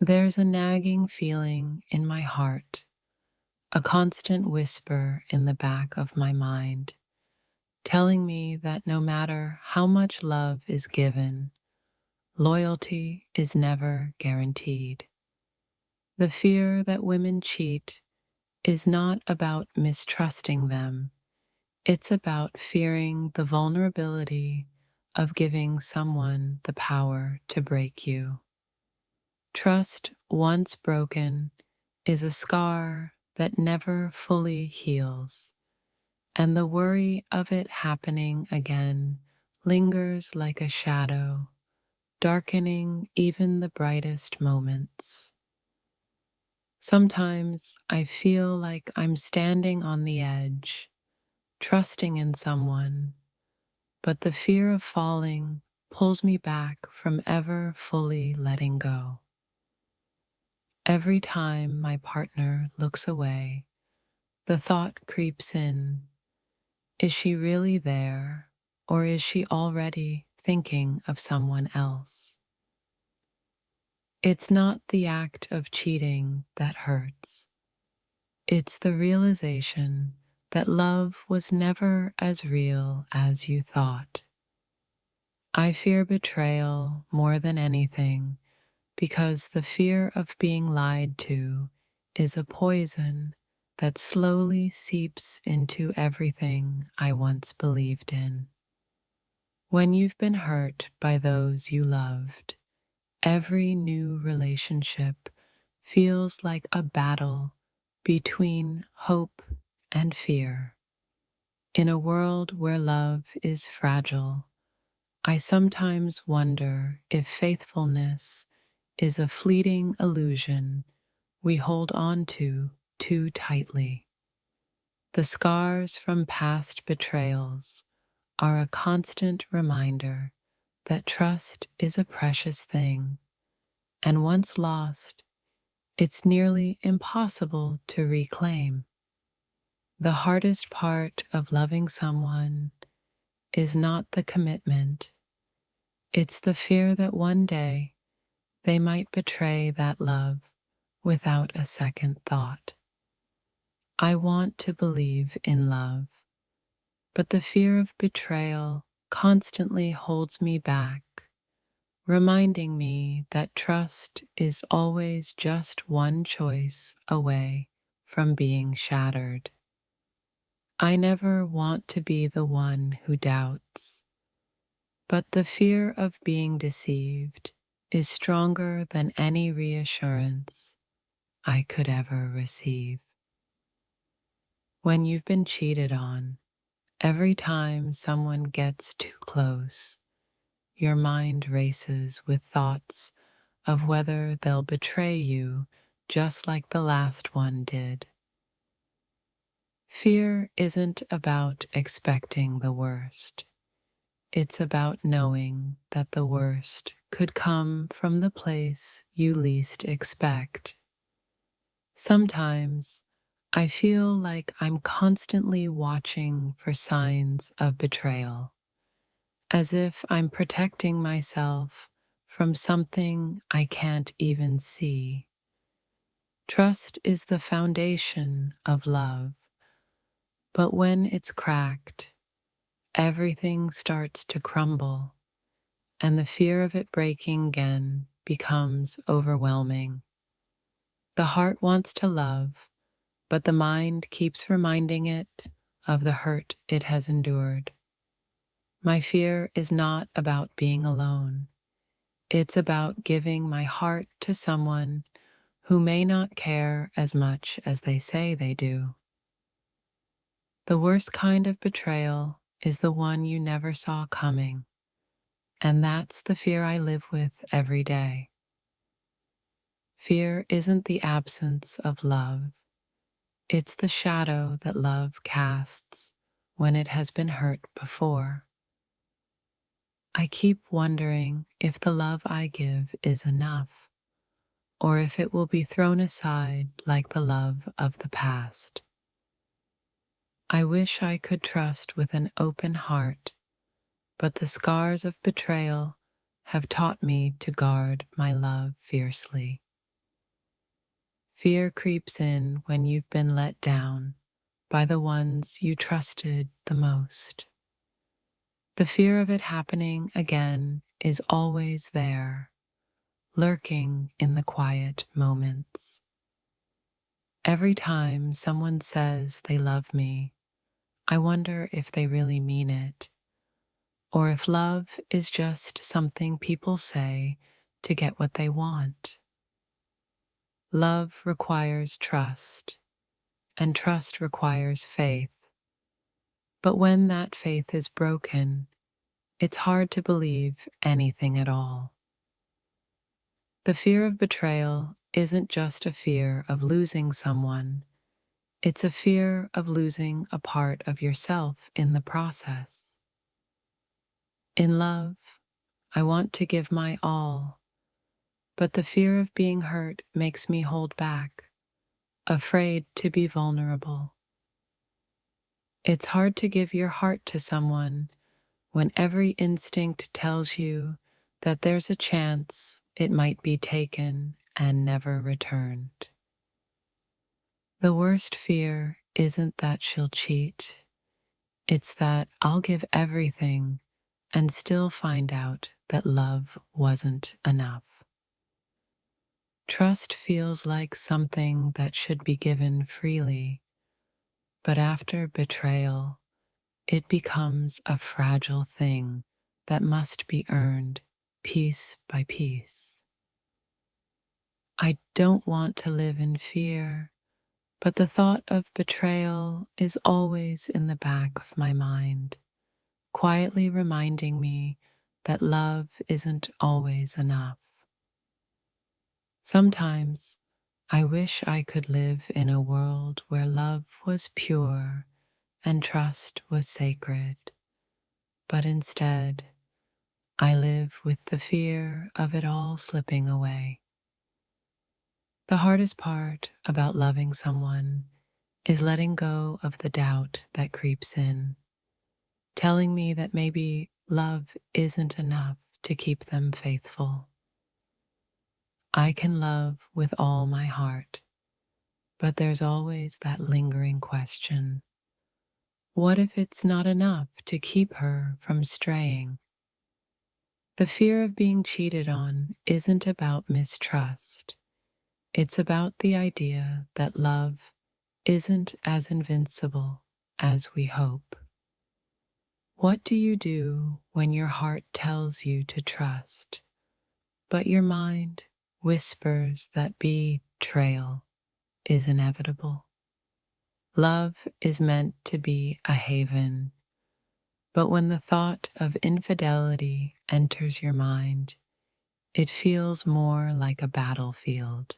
There's a nagging feeling in my heart, a constant whisper in the back of my mind, telling me that no matter how much love is given, loyalty is never guaranteed. The fear that women cheat is not about mistrusting them, it's about fearing the vulnerability of giving someone the power to break you. Trust, once broken, is a scar that never fully heals, and the worry of it happening again lingers like a shadow, darkening even the brightest moments. Sometimes I feel like I'm standing on the edge, trusting in someone, but the fear of falling pulls me back from ever fully letting go. Every time my partner looks away, the thought creeps in, is she really there, or is she already thinking of someone else? It's not the act of cheating that hurts. It's the realization that love was never as real as you thought. I fear betrayal more than anything because the fear of being lied to is a poison that slowly seeps into everything I once believed in. When you've been hurt by those you loved, every new relationship feels like a battle between hope and fear. In a world where love is fragile, I sometimes wonder if faithfulness is a fleeting illusion we hold on to too tightly. The scars from past betrayals are a constant reminder that trust is a precious thing, and once lost, it's nearly impossible to reclaim. The hardest part of loving someone is not the commitment, it's the fear that one day they might betray that love without a second thought. I want to believe in love, but the fear of betrayal constantly holds me back, reminding me that trust is always just one choice away from being shattered. I never want to be the one who doubts, but the fear of being deceived is stronger than any reassurance I could ever receive. When you've been cheated on, every time someone gets too close, your mind races with thoughts of whether they'll betray you just like the last one did. Fear isn't about expecting the worst. It's about knowing that the worst could come from the place you least expect. Sometimes I feel like I'm constantly watching for signs of betrayal, as if I'm protecting myself from something I can't even see. Trust is the foundation of love, but when it's cracked, everything starts to crumble, and the fear of it breaking again becomes overwhelming. The heart wants to love, but the mind keeps reminding it of the hurt it has endured. My fear is not about being alone. It's about giving my heart to someone who may not care as much as they say they do. The worst kind of betrayal is the one you never saw coming, and that's the fear I live with every day. Fear isn't the absence of love. It's the shadow that love casts when it has been hurt before. I keep wondering if the love I give is enough, or if it will be thrown aside like the love of the past. I wish I could trust with an open heart, but the scars of betrayal have taught me to guard my love fiercely. Fear creeps in when you've been let down by the ones you trusted the most. The fear of it happening again is always there, lurking in the quiet moments. Every time someone says they love me, I wonder if they really mean it, or if love is just something people say to get what they want. Love requires trust, and trust requires faith. But when that faith is broken, it's hard to believe anything at all. The fear of betrayal isn't just a fear of losing someone, it's a fear of losing a part of yourself in the process. In love, I want to give my all, but the fear of being hurt makes me hold back, afraid to be vulnerable. It's hard to give your heart to someone when every instinct tells you that there's a chance it might be taken and never returned. The worst fear isn't that she'll cheat, it's that I'll give everything and still find out that love wasn't enough. Trust feels like something that should be given freely, but after betrayal, it becomes a fragile thing that must be earned piece by piece. I don't want to live in fear, but the thought of betrayal is always in the back of my mind, quietly reminding me that love isn't always enough. Sometimes I wish I could live in a world where love was pure and trust was sacred, but instead, I live with the fear of it all slipping away. The hardest part about loving someone is letting go of the doubt that creeps in, telling me that maybe love isn't enough to keep them faithful. I can love with all my heart, but there's always that lingering question. What if it's not enough to keep her from straying? The fear of being cheated on isn't about mistrust. It's about the idea that love isn't as invincible as we hope. What do you do when your heart tells you to trust, but your mind whispers that betrayal is inevitable? Love is meant to be a haven, but when the thought of infidelity enters your mind, it feels more like a battlefield.